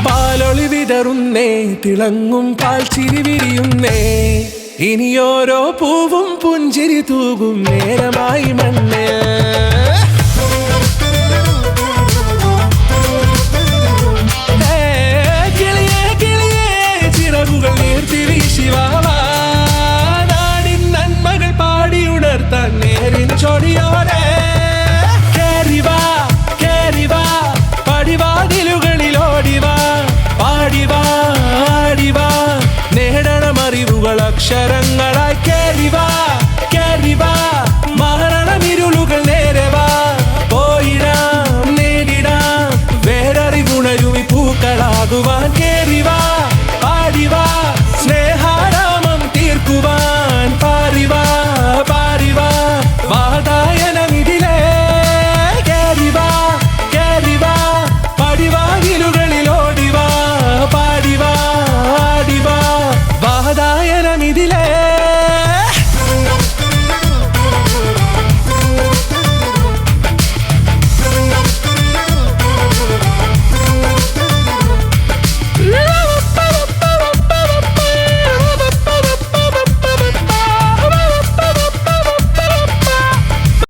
പാലൊളി വിതറുന്നേ, തിളങ്ങും പാൽ ചിരി വിരിയുന്നേ, ഇനിയോരോ പൂവും പുഞ്ചിരി തൂകും നേരമായി മണ്ണ്. കിളിയേ കിളിയേ ചിറകുകൾ നീർത്തി വീശിവാ.